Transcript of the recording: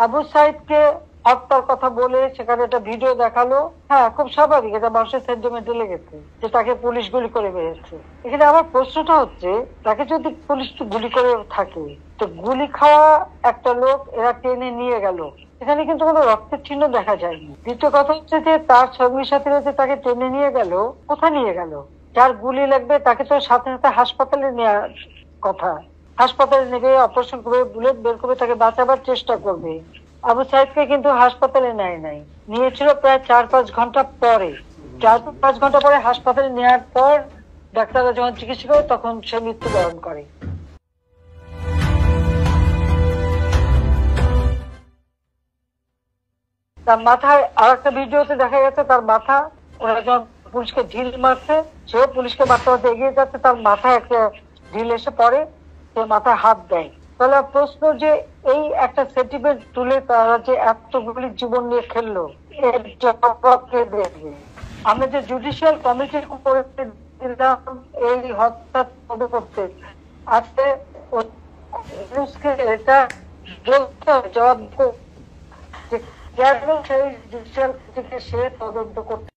আবু সাইদকে হত্যার কথা বলে সেখানে একটা ভিডিও দেখালো। হ্যাঁ, খুব স্বাভাবিক, এটা মানুষের সেন্টিমেন্টে লেগেছে যে তাকে পুলিশ গুলি করে মেরেছে। এখানে আমার প্রশ্নটা হচ্ছে, তাকে যদি পুলিশ গুলি করে থাকে, তো গুলি খাওয়া একটা লোক এরা টেনে নিয়ে গেল, এখানে কিন্তু কোনো রক্তের চিহ্ন দেখা যায়নি। দ্বিতীয় কথা হচ্ছে যে তার সঙ্গী সাথীরা যে তাকে টেনে নিয়ে গেল, কোথায় নিয়ে গেল? যার গুলি লাগবে তাকে তো সাথে সাথে হাসপাতালে নেওয়ার কথা। হাসপাতালে নেবে, অপারেশন করবে, বুলেট বের করবে, তাকে বাঁচাবার চেষ্টা করবে। আবু সাইদকে কিন্তু হাসপাতালে নেয় নাই, নিয়েছিল প্রায় 4-5 ঘন্টা পরে। 4-5 ঘন্টা পরে হাসপাতালে নেওয়ার পর ডাক্তাররা যখন চিকিৎসা করে তখন সে মৃত্যুবরণ করে। তার মাথায় আর একটা ভিডিওতে দেখা গেছে তার মাথা, ওরা যখন পুলিশকে ঢিল মারছে, সেও পুলিশকে মারতে মারতে এগিয়ে যাচ্ছে, তার মাথায় একটা ঢিল এসে পড়ে, সে মাথায় হাত দেয়। তাহলে প্রশ্ন যে এই একটা সেন্টিমেন্ট তুলে তারা যে এতগুলি জীবন নিয়ে খেললো, এর জবাব কে দেবে? আমরা যে জুডিশিয়াল কমিটি করে দিলাম এই হত্যা তদন্ত করতে, আজকে এটা জবাব যে কেন সেই জুডিশিয়াল সে তদন্ত করতে